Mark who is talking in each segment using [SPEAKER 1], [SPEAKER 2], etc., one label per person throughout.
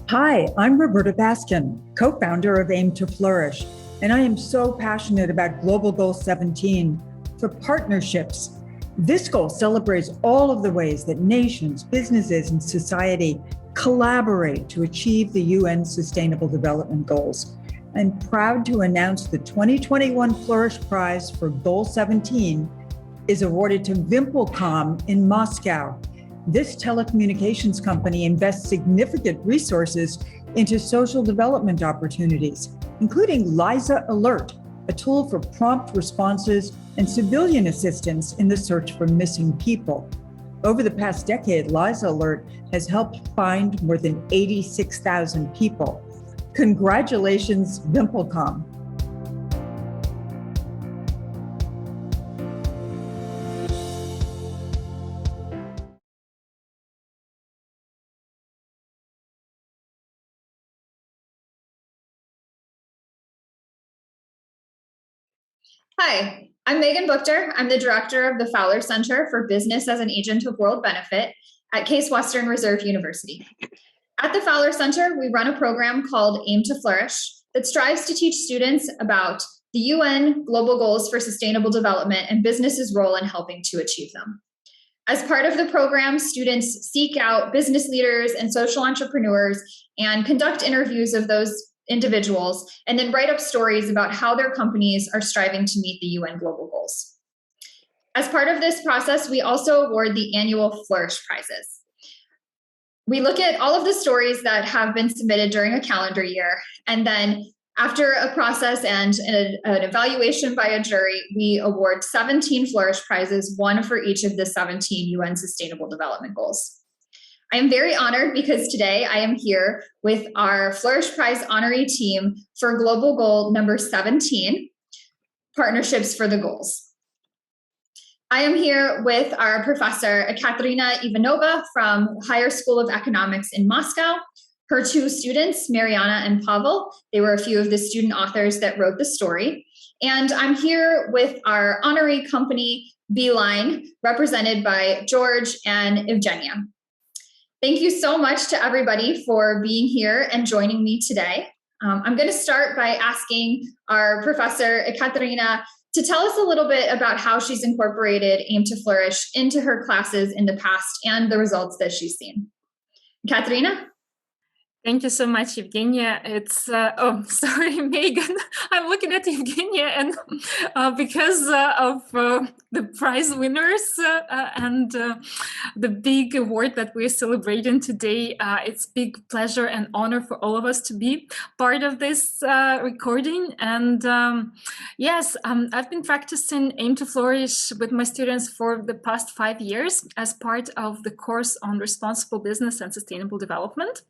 [SPEAKER 1] Hi, I'm Roberta Baskin, co-founder of Aim to Flourish, and I am so passionate about Global Goal 17 for partnerships. This goal celebrates all of the ways that nations, businesses, and society collaborate to achieve the UN Sustainable Development Goals. I'm proud to announce the 2021 Flourish Prize for Goal 17 is awarded to VimpelCom in Moscow. This telecommunications company invests significant resources into social development opportunities, including Liza Alert, a tool for prompt responses and civilian assistance in the search for missing people. Over the past decade, Liza Alert has helped find more than 86,000 people. Congratulations, VimpelCom.
[SPEAKER 2] Hi, I'm Megan Buchter. I'm the director of the Fowler Center for Business as an Agent of World Benefit at Case Western Reserve University. At the Fowler Center, we run a program called Aim to Flourish that strives to teach students about the UN Global Goals for Sustainable Development and businesses' role in helping to achieve them. As part of the program, students seek out business leaders and social entrepreneurs and conduct interviews of those individuals, and then write up stories about how their companies are striving to meet the UN global goals. As part of this process, we also award the annual Flourish Prizes. We look at all of the stories that have been submitted during a calendar year, and then after a process and an evaluation by a jury, we award 17 Flourish Prizes, one for each of the 17 UN Sustainable Development Goals. I am very honored because today I am here with our Flourish Prize honoree team for Global Goal number 17, Partnerships for the Goals. I am here with our professor, Ekaterina Ivanova from Higher School of Economics in Moscow, her two students, Marianna and Pavel. They were a few of the student authors that wrote the story. And I'm here with our honoree company, Beeline, represented by George and Evgeniya. Thank you so much to everybody for being here and joining me today. I'm going to start by asking our professor, Ekaterina, to tell us a little bit about how she's incorporated Aim to Flourish into her classes in the past and the results that she's seen. Ekaterina?
[SPEAKER 3] Thank you so much, Evgeniya. It's, oh, sorry, Megan. I'm looking at Evgeniya, and because of the prize winners and the big award that we're celebrating today, it's big pleasure and honor for all of us to be part of this recording. And yes, I've been practicing Aim to Flourish with my students for the past 5 years as part of the course on responsible business and sustainable development.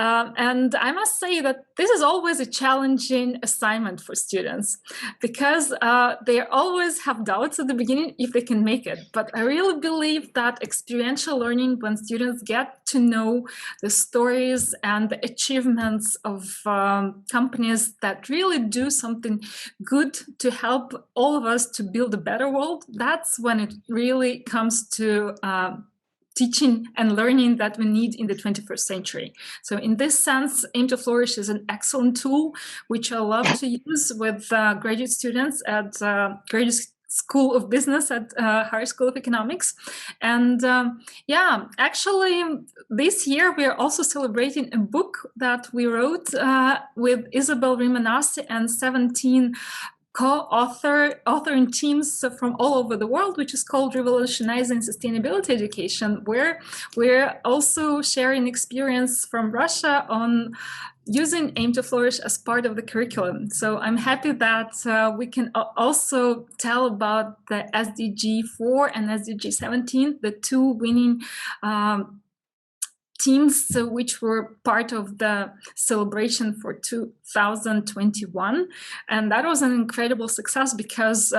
[SPEAKER 3] And I must say that this is always a challenging assignment for students because they always have doubts at the beginning if they can make it. But I really believe that experiential learning, when students get to know the stories and the achievements of companies that really do something good to help all of us to build a better world, that's when it really comes to teaching and learning that we need in the 21st century. So in this sense, Aim to Flourish is an excellent tool, which I love to use with graduate students at Graduate School of Business at Higher School of Economics. And yeah, actually, this year we are also celebrating a book that we wrote with Isabel Rimanasi and 17 authoring teams from all over the world, which is called Revolutionizing Sustainability Education, where we're also sharing experience from Russia on using Aim to Flourish as part of the curriculum. So I'm happy that we can also tell about the SDG 4 and SDG 17, the two winning teams which were part of the celebration for 2021. And that was an incredible success because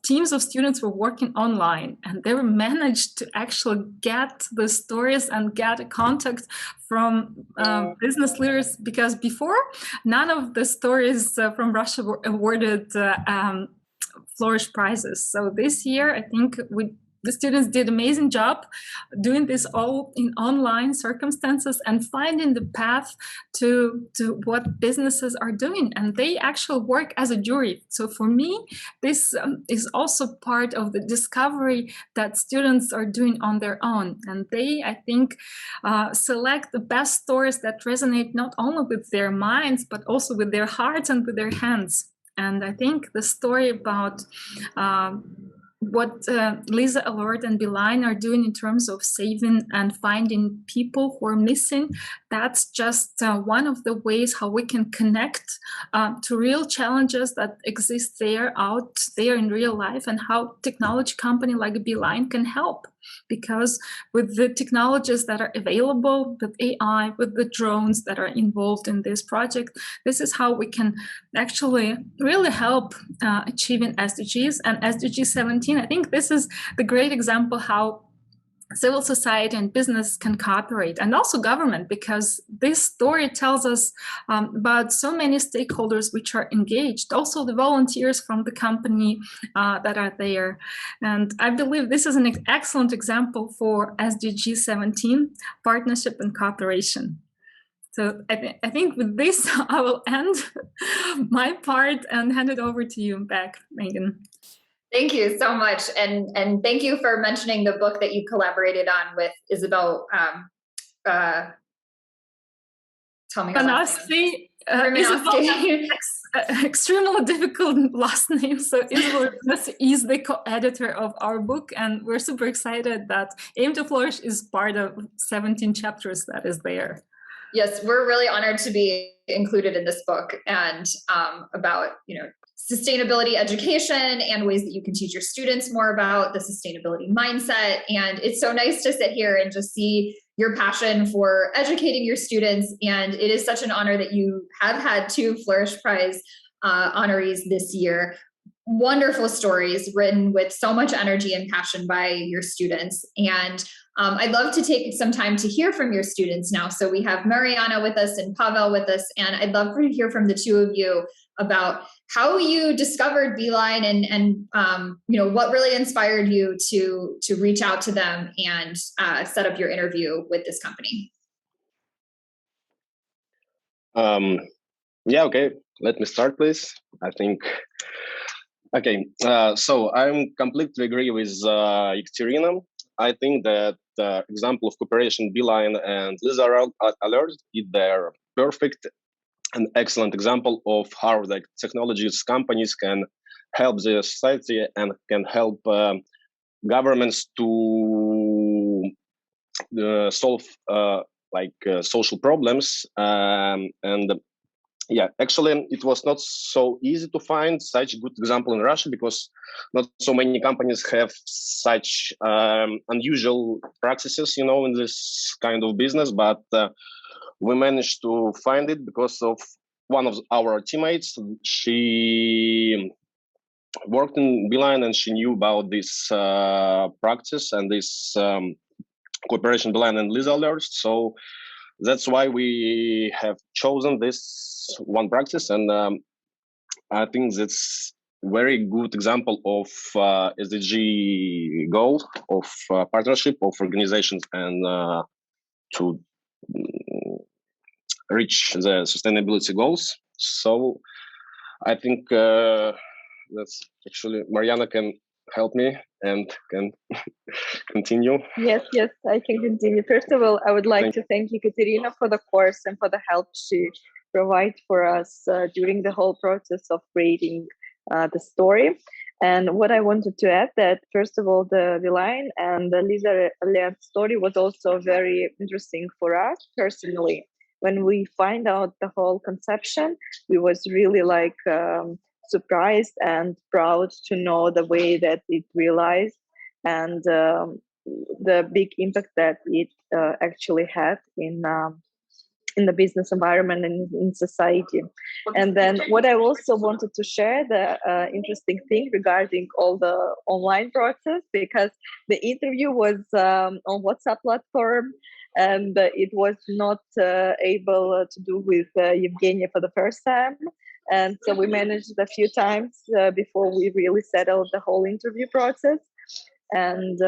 [SPEAKER 3] teams of students were working online and they managed to actually get the stories and get a contact from business leaders, because before none of the stories from Russia were awarded Flourish Prizes. So this year, I think we the students did amazing job doing this all in online circumstances and finding the path to what businesses are doing. And they actually work as a jury. So for me, this is also part of the discovery that students are doing on their own. And they, I think, select the best stories that resonate not only with their minds, but also with their hearts and with their hands. And I think the story about what Liza Alert and Beeline are doing in terms of saving and finding people who are missing, that's just one of the ways how we can connect to real challenges that exist out there in real life, and how technology company like Beeline can help. Because with the technologies that are available, with AI, with the drones that are involved in this project, this is how we can actually really help achieving SDGs. And SDG 17, I think this is the great example how civil society and business can cooperate, and also government, because this story tells us about so many stakeholders which are engaged, also the volunteers from the company that are there. And I believe this is an excellent example for SDG 17, partnership and cooperation. So I think with this, I will end my part and hand it over to you back, Megan.
[SPEAKER 2] Thank you so much. And thank you for mentioning the book that you collaborated on with Isabel. Tell me her last name.
[SPEAKER 3] Extremely difficult last name. So Isabel is the co-editor of our book, and we're super excited that Aim to Flourish is part of 17 chapters that is there.
[SPEAKER 2] Yes, we're really honored to be included in this book, and about, sustainability education and ways that you can teach your students more about the sustainability mindset. And it's so nice to sit here and just see your passion for educating your students. And it is such an honor that you have had 2 Flourish Prize honorees this year. Wonderful stories written with so much energy and passion by your students. And I'd love to take some time to hear from your students now. So we have Marianna with us and Pavel with us, and I'd love to hear from the 2 of you about how you discovered Beeline and what really inspired you to reach out to them and set up your interview with this company.
[SPEAKER 4] Okay. Let me start, please. I think. Okay. So I completely agree with Ekaterina. I think that the example of cooperation Beeline and LizaAlert is their perfect an excellent example of how the technologies companies can help the society and can help governments to solve social problems. Actually, it was not so easy to find such a good example in Russia, because not so many companies have such unusual practices, in this kind of business. But we managed to find it because of one of our teammates. She worked in Beeline and she knew about this practice and this cooperation Beeline and LizaAlert. So that's why we have chosen this one practice. And I think that's very good example of SDG goal of partnership of organizations and to reach the sustainability goals. So I think that's actually Marianna can help me and can continue.
[SPEAKER 5] Yes, I can continue. First of all, I would like to thank Ekaterina for the course and for the help she provided for us during the whole process of creating the story. And what I wanted to add that, first of all, the Beeline and the Liza Alert story was also very interesting for us personally. When we find out the whole conception, we was really surprised and proud to know the way that it realized and the big impact that it actually had in the business environment and in society. And then what I also wanted to share, the interesting thing regarding all the online process, because the interview was on WhatsApp platform, and it was not able to do with Evgeniya for the first time. And so we managed a few times before we really settled the whole interview process. And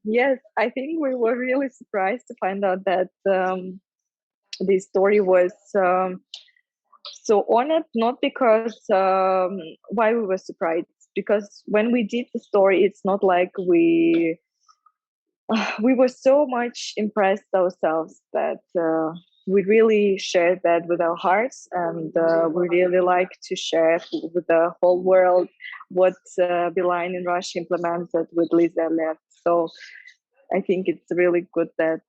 [SPEAKER 5] yes, I think we were really surprised to find out that this story was so honored, not because why we were surprised, because when we did the story, it's not like we were so much impressed ourselves that we really shared that with our hearts, and we really like to share it with the whole world what Beeline in Russia implemented with Liza Alert. So I think it's really good that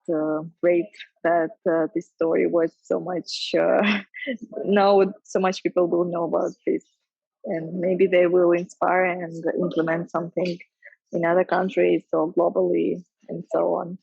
[SPEAKER 5] great that this story was so much now so much people will know about this, and maybe they will inspire and implement something in other countries or globally and so on.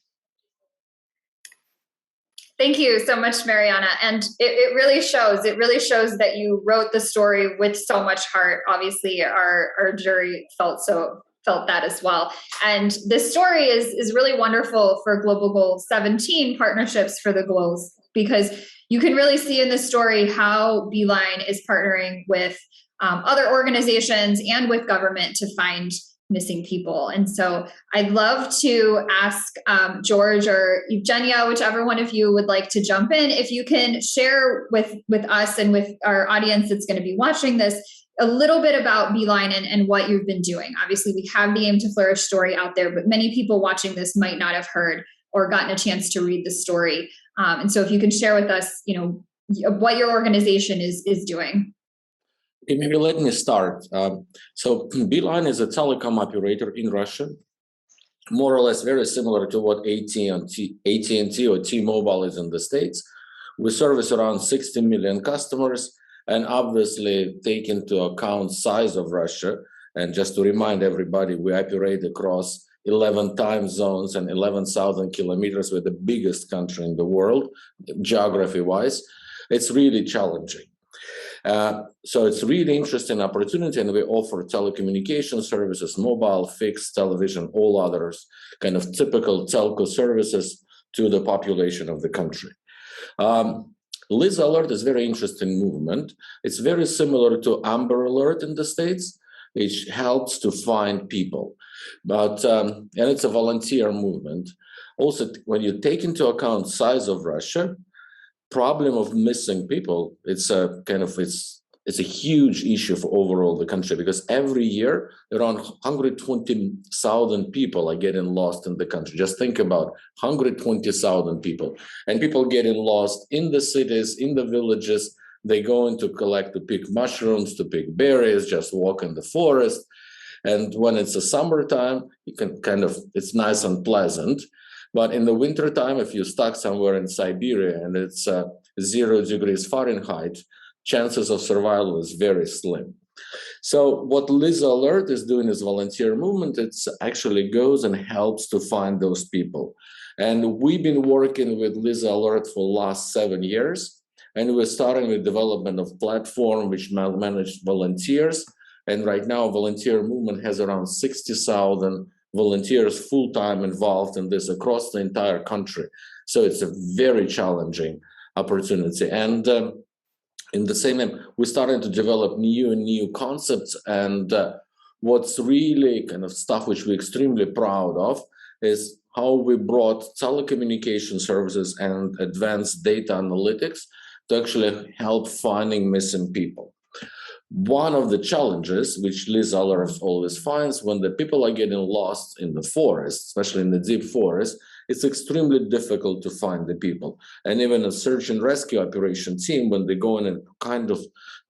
[SPEAKER 2] Thank you so much, Marianna. And it really shows that you wrote the story with so much heart. Obviously, our jury felt that as well. And this story is really wonderful for Global Goal 17 partnerships for the goals, because you can really see in this story how Beeline is partnering with other organizations and with government to find missing people. And so I'd love to ask George or Evgeniya, whichever one of you would like to jump in, if you can share with us and with our audience that's going to be watching this a little bit about Beeline and what you've been doing. Obviously, we have the Aim to Flourish story out there, but many people watching this might not have heard or gotten a chance to read the story. And so if you can share with us, what your organization is doing.
[SPEAKER 6] Okay, maybe let me start. So Beeline is a telecom operator in Russia, more or less very similar to what AT&T or T-Mobile is in the States. We service around 60 million customers, and obviously take into account size of Russia. And just to remind everybody, we operate across 11 time zones and 11,000 kilometers. We're the biggest country in the world, geography-wise. It's really challenging. So it's really interesting opportunity, and we offer telecommunication services, mobile, fixed, television, all others, kind of typical telco services to the population of the country. LizaAlert is a very interesting movement. It's very similar to Amber Alert in the States, which helps to find people. But and it's a volunteer movement. Also, when you take into account size of Russia, problem of missing people, it's a huge issue for overall the country, because every year around 120,000 people are getting lost in the country. Just think about 120,000 people, and people getting lost in the cities, in the villages. They go in to collect, to pick mushrooms, to pick berries, just walk in the forest. And when it's a summertime, you can it's nice and pleasant. But in the wintertime, if you're stuck somewhere in Siberia and it's 0 degrees Fahrenheit, chances of survival is very slim. So what LizaAlert is doing is volunteer movement. It actually goes and helps to find those people. And we've been working with LizaAlert for the last 7 years. And we're starting with development of platform which manage volunteers. And right now, volunteer movement has around 60,000 volunteers full-time involved in this across the entire country. So it's a very challenging opportunity. And in the same time, we're starting to develop new concepts. And what's really kind of stuff which we're extremely proud of is how we brought telecommunication services and advanced data analytics to actually help finding missing people. One of the challenges which LizaAlert always finds, when the people are getting lost in the forest, especially in the deep forest, it's extremely difficult to find the people. And even a search and rescue operation team, when they go in and kind of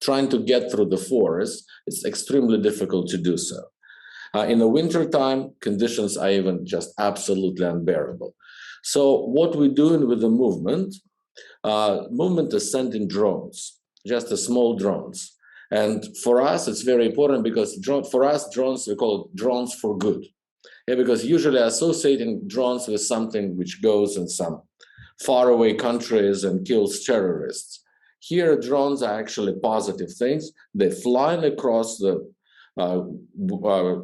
[SPEAKER 6] trying to get through the forest, it's extremely difficult to do so. In the wintertime, conditions are even just absolutely unbearable. So what we're doing with the movement is sending drones, just the small drones. And for us, it's very important because for us, drones, we call it drones for good. Yeah, because usually associating drones with something which goes in some faraway countries and kills terrorists. Here, drones are actually positive things. They're flying across the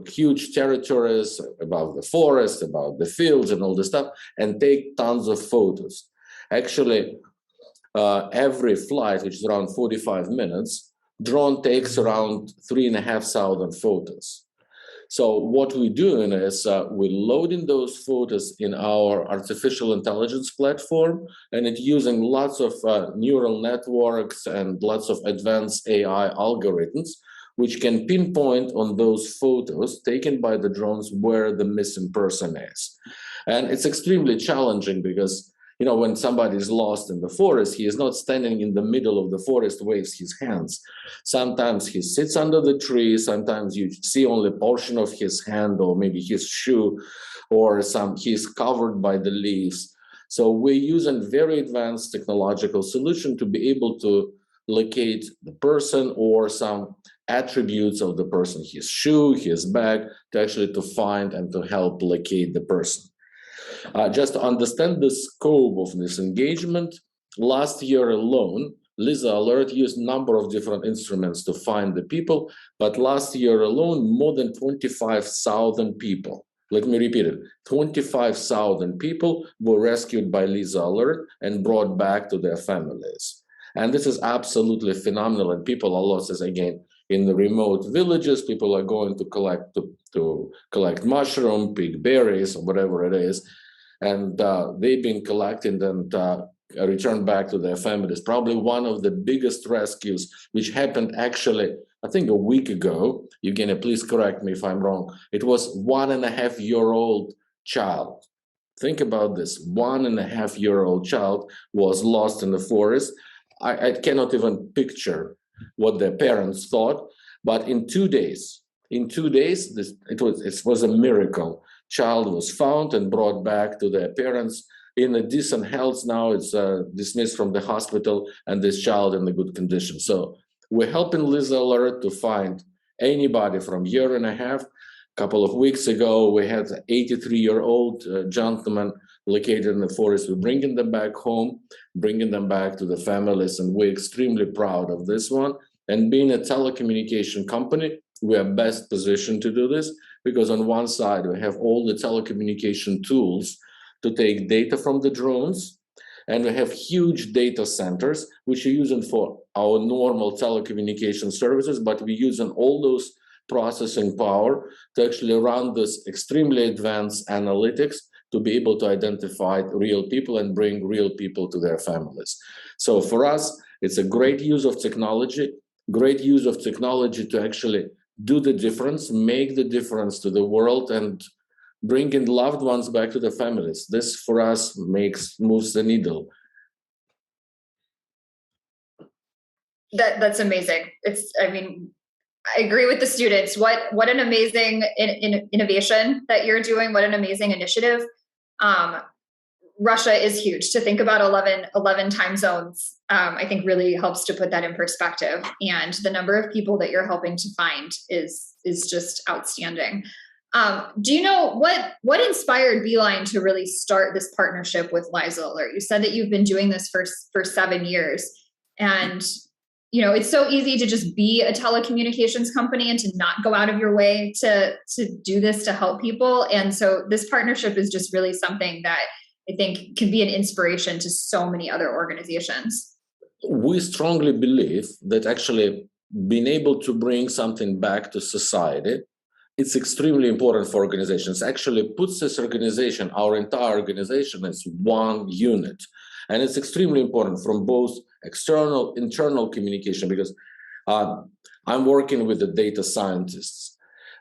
[SPEAKER 6] huge territories, above the forest, above the fields and all this stuff, and take tons of photos. Actually, every flight, which is around 45 minutes, drone takes around 3,500 photos. So what we're doing is we're loading those photos in our artificial intelligence platform, and it's using lots of neural networks and lots of advanced AI algorithms, which can pinpoint on those photos taken by the drones where the missing person is. And it's extremely challenging because, you know, when somebody is lost in the forest, he is not standing in the middle of the forest, waves his hands. Sometimes he sits under the tree. Sometimes you see only a portion of his hand or maybe his shoe, or he's covered by the leaves. So we're using very advanced technological solution to be able to locate the person or some attributes of the person, his shoe, his bag, to find and to help locate the person. Just to understand the scope of this engagement, last year alone, LizaAlert used a number of different instruments to find the people, but last year alone, more than 25,000 people, let me repeat it, 25,000 people were rescued by LizaAlert and brought back to their families. And this is absolutely phenomenal, and people are lost, again, in the remote villages. People are going to collect mushroom, pick berries, or whatever it is, and they've been collecting and returned back to their families. Probably one of the biggest rescues, which happened actually, I think a week ago. Evgeniya, please correct me if I'm wrong. It was 1.5-year-old child. Think about this, 1.5-year-old child was lost in the forest. I cannot even picture what their parents thought, but in 2 days, it was a miracle. Child was found and brought back to their parents in a decent health. Now it's dismissed from the hospital, and this child in a good condition. So we're helping LizaAlert to find anybody from 1.5 years. A couple of weeks ago, we had an 83-year-old gentleman located in the forest. We're bringing them back home, bringing them back to the families, and we're extremely proud of this one. And being a telecommunication company, we are best positioned to do this because on one side, we have all the telecommunication tools to take data from the drones, and we have huge data centers, which are using for our normal telecommunication services, but we're using all those processing power to actually run this extremely advanced analytics to be able to identify real people and bring real people to their families. So for us, it's a great use of technology to actually do the difference, make the difference to the world, and bringing loved ones back to the families. This for us moves the needle.
[SPEAKER 2] That's amazing. I agree with the students. What an amazing innovation that you're doing. What an amazing initiative. Russia is huge. To think about 11 time zones, I think really helps to put that in perspective. And the number of people that you're helping to find is just outstanding. Do you know what inspired Beeline to really start this partnership with LizaAlert? You said that you've been doing this for 7 years, and it's so easy to just be a telecommunications company and to not go out of your way to do this to help people. And so this partnership is just really something that I think can be an inspiration to so many other organizations.
[SPEAKER 6] We strongly believe that actually being able to bring something back to society, it's extremely important for organizations. Actually puts this organization, our entire organization, as one unit. And it's extremely important from both external, internal communication, because I'm working with the data scientists.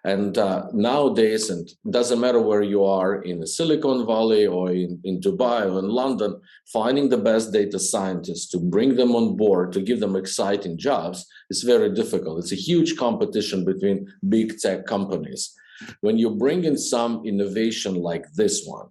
[SPEAKER 6] And nowadays, and it doesn't matter where you are in the Silicon Valley or in Dubai or in London, finding the best data scientists to bring them on board, to give them exciting jobs, is very difficult. It's a huge competition between big tech companies. When you bring in some innovation like this one,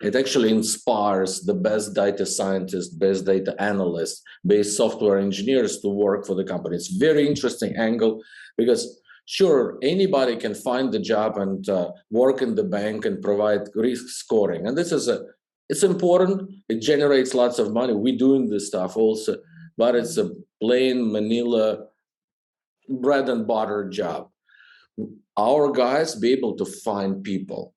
[SPEAKER 6] it actually inspires the best data scientists, best data analysts, best software engineers to work for the company. It's a very interesting angle because sure, anybody can find the job and work in the bank and provide risk scoring. And this is it's important. It generates lots of money. We're doing this stuff also, but it's a plain Manila bread and butter job. Our guys be able to find people.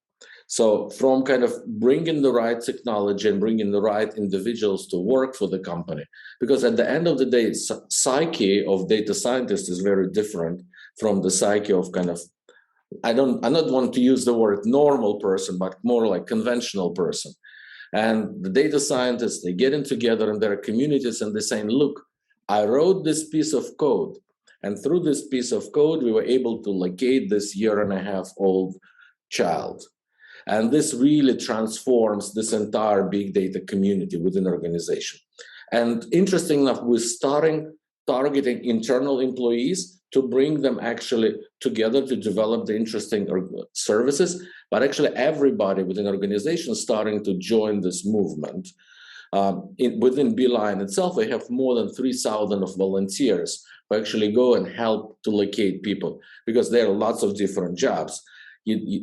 [SPEAKER 6] So from kind of bringing the right technology and bringing the right individuals to work for the company, because at the end of the day, psyche of data scientists is very different from the psyche of kind of I don't want to use the word normal person, but more like conventional person. And the data scientists, they getting together in their communities and they're saying, look, I wrote this piece of code. And through this piece of code, we were able to locate this 1.5-year-old child. And this really transforms this entire big data community within the organization. And interesting enough, we're starting targeting internal employees to bring them actually together to develop the interesting services. But actually everybody within the organization is starting to join this movement. Within Beeline itself, we have more than 3,000 of volunteers who actually go and help to locate people, because there are lots of different jobs.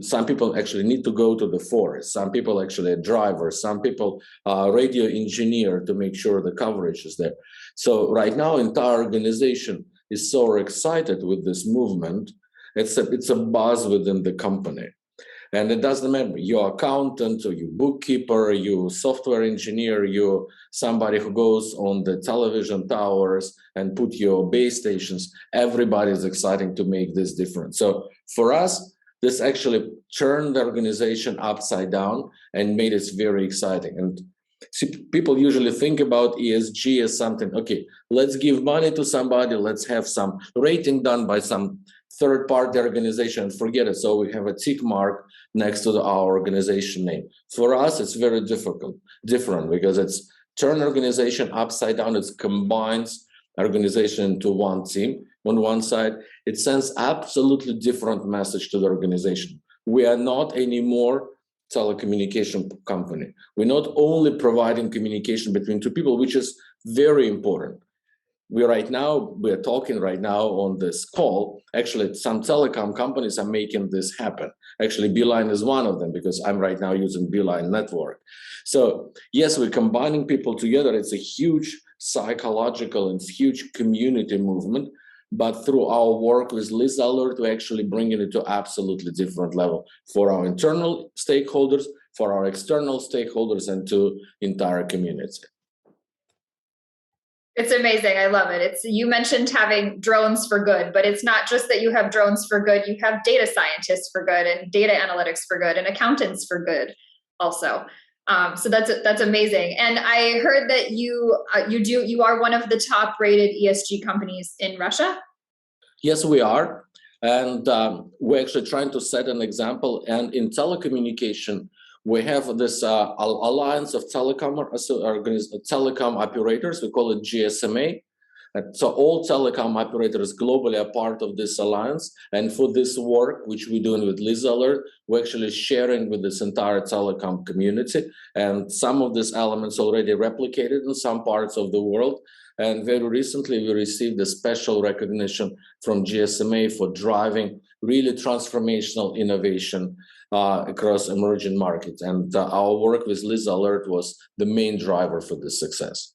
[SPEAKER 6] Some people actually need to go to the forest. Some people actually are drivers. Some people are radio engineer to make sure the coverage is there. So right now, entire organization is so excited with this movement. It's a buzz within the company. And it doesn't matter, you're accountant or you bookkeeper, you software engineer, you somebody who goes on the television towers and put your base stations. Everybody is excited to make this difference. So for us, this actually turned the organization upside down and made it very exciting. And see, people usually think about ESG as something, okay, let's give money to somebody, let's have some rating done by some third-party organization, forget it. So we have a tick mark next to our organization name. For us, it's very different because it's turn organization upside down. It combines organization into one team. On one side, it sends absolutely different message to the organization. We are not anymore telecommunication company. We're not only providing communication between two people, which is very important. We're talking right now on this call. Actually, some telecom companies are making this happen. Actually, Beeline is one of them because I'm right now using Beeline network. So yes, we're combining people together. It's a huge psychological and huge community movement. But through our work with LizaAlert, we're actually bringing it to absolutely different level for our internal stakeholders, for our external stakeholders, and to entire community.
[SPEAKER 2] It's amazing. I love it. You mentioned having drones for good, but it's not just that you have drones for good. You have data scientists for good and data analytics for good and accountants for good also. So that's amazing. And I heard that you are one of the top rated ESG companies in Russia.
[SPEAKER 6] Yes, we are. And we're actually trying to set an example. And in telecommunication, we have this alliance of telecom operators. We call it GSMA. And so all telecom operators globally are part of this alliance. And for this work, which we're doing with LizaAlert, we're actually sharing with this entire telecom community. And some of these elements already replicated in some parts of the world. And very recently, we received a special recognition from GSMA for driving really transformational innovation across emerging markets. And our work with LizaAlert was the main driver for this success.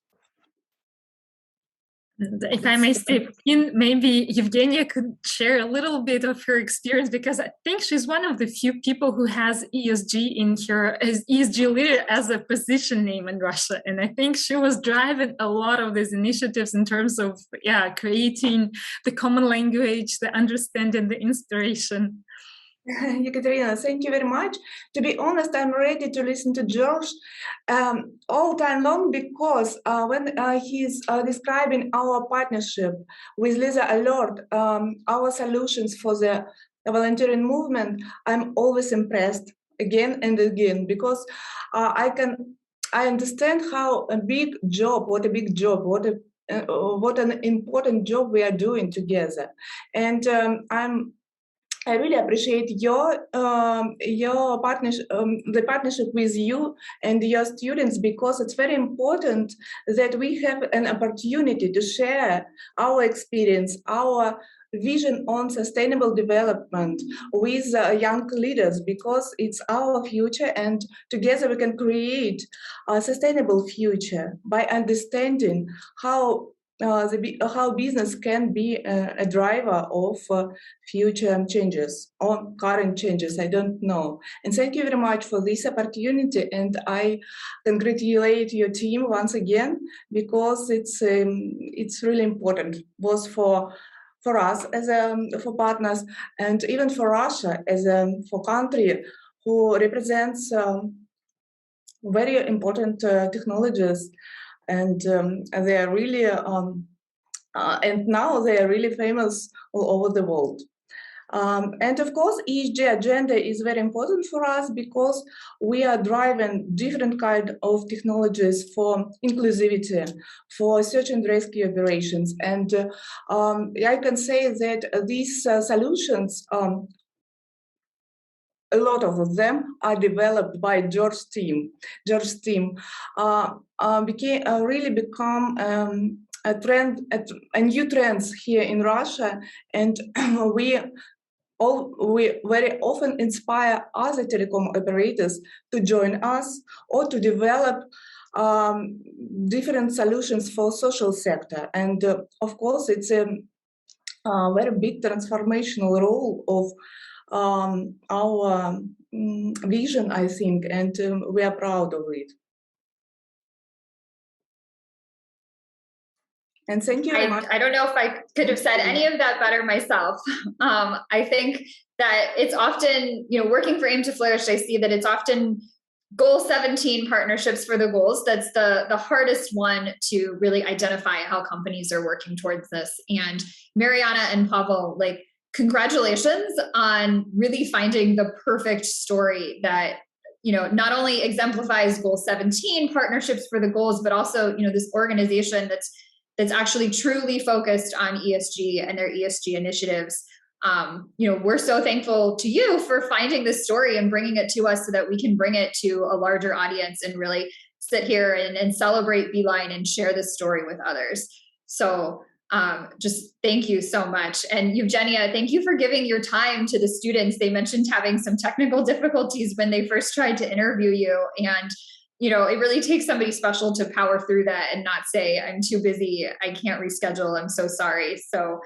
[SPEAKER 3] If I may step in, maybe Evgeniya could share a little bit of her experience, because I think she's one of the few people who has ESG in her as ESG leader as a position name in Russia. And I think she was driving a lot of these initiatives in terms of, creating the common language, the understanding, the inspiration.
[SPEAKER 7] Ekaterina, thank you very much. To be honest, I'm ready to listen to George all time long, because when he's describing our partnership with LizaAlert, our solutions for the volunteering movement, I'm always impressed again and again, because I understand how what an important job we are doing together, and I really appreciate your partnership, the partnership with you and your students, because it's very important that we have an opportunity to share our experience, our vision on sustainable development with young leaders, because it's our future, and together we can create a sustainable future by understanding how business can be a driver of future changes or current changes, I don't know. And thank you very much for this opportunity, and I congratulate your team once again, because it's really important, both for for us as for partners, and even for Russia as for country who represents very important technologies, and they are really and now they are really famous all over the world. And of course, ESG agenda is very important for us because we are driving different kind of technologies for inclusivity, for search and rescue operations. And I can say that these solutions, a lot of them are developed by George's team. George's team really become a trend, a new trends here in Russia, and we very often inspire other telecom operators to join us or to develop different solutions for social sector. And of course, it's a very big transformational role of our vision, I think, and we are proud of it. And thank you very much.
[SPEAKER 2] I don't know if I could have said any of that better myself. I think that it's often, working for Aim to Flourish, I see that it's often goal 17 partnerships for the goals. That's the hardest one to really identify how companies are working towards this. And Marianna and Pavel, congratulations on really finding the perfect story that, not only exemplifies goal 17 partnerships for the goals, but also, this organization that's actually truly focused on ESG and their ESG initiatives. We're so thankful to you for finding this story and bringing it to us so that we can bring it to a larger audience and really sit here and celebrate Beeline and share this story with others. So just thank you so much. And Evgeniya, thank you for giving your time to the students. They mentioned having some technical difficulties when they first tried to interview you, and it really takes somebody special to power through that and not say, I'm too busy, I can't reschedule, I'm so sorry. So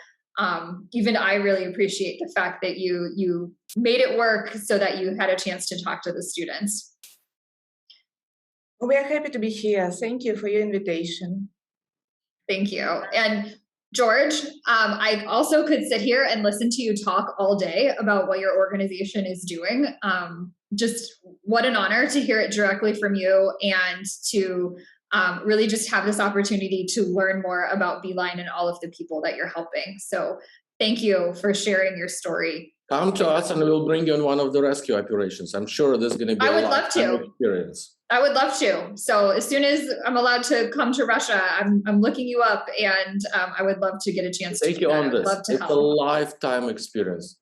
[SPEAKER 2] even I really appreciate the fact that you made it work so that you had a chance to talk to the students.
[SPEAKER 7] We are happy to be here. Thank you for your invitation.
[SPEAKER 2] Thank you. And George, I also could sit here and listen to you talk all day about what your organization is doing. Just what an honor to hear it directly from you and to really just have this opportunity to learn more about Beeline and all of the people that you're helping. So thank you for sharing your story.
[SPEAKER 6] Come to us and we'll bring you on one of the rescue operations. I'm sure there's going to be a lifetime experience.
[SPEAKER 2] I would love to. So as soon as I'm allowed to come to Russia, I'm looking you up, and I would love to get a chance to
[SPEAKER 6] take you on this. It's
[SPEAKER 2] help.
[SPEAKER 6] A lifetime experience.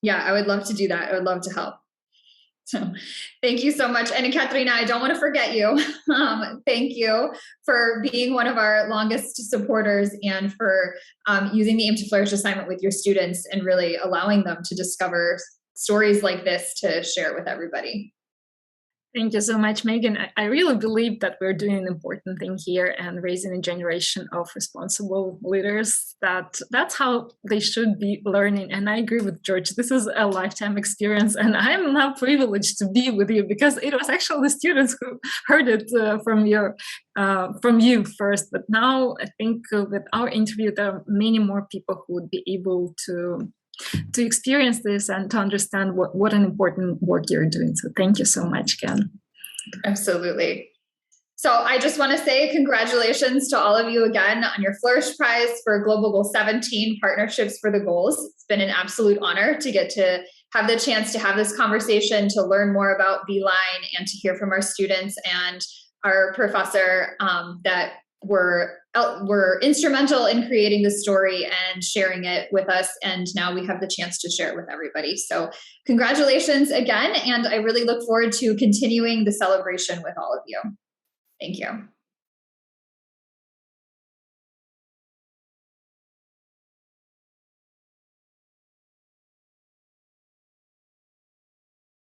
[SPEAKER 2] Yeah, I would love to do that. I would love to help. So thank you so much. And Ekaterina, I don't want to forget you. Thank you for being one of our longest supporters and for using the Aim to Flourish assignment with your students and really allowing them to discover stories like this to share with everybody.
[SPEAKER 3] Thank you so much, Megan. I really believe that we're doing an important thing here and raising a generation of responsible leaders. That's how they should be learning. And I agree with George. This is a lifetime experience, and I'm now privileged to be with you because it was actually the students who heard it from you first. But now I think with our interview, there are many more people who would be able to experience this and to understand what an important work you're doing. So thank you so much, Ken.
[SPEAKER 2] Absolutely. So I just want to say congratulations to all of you again on your Flourish Prize for Global Goal 17 Partnerships for the Goals. It's been an absolute honor to get to have the chance to have this conversation, to learn more about Beeline and to hear from our students and our professor that were instrumental in creating this story and sharing it with us. And now we have the chance to share it with everybody. So congratulations again. And I really look forward to continuing the celebration with all of you. Thank you.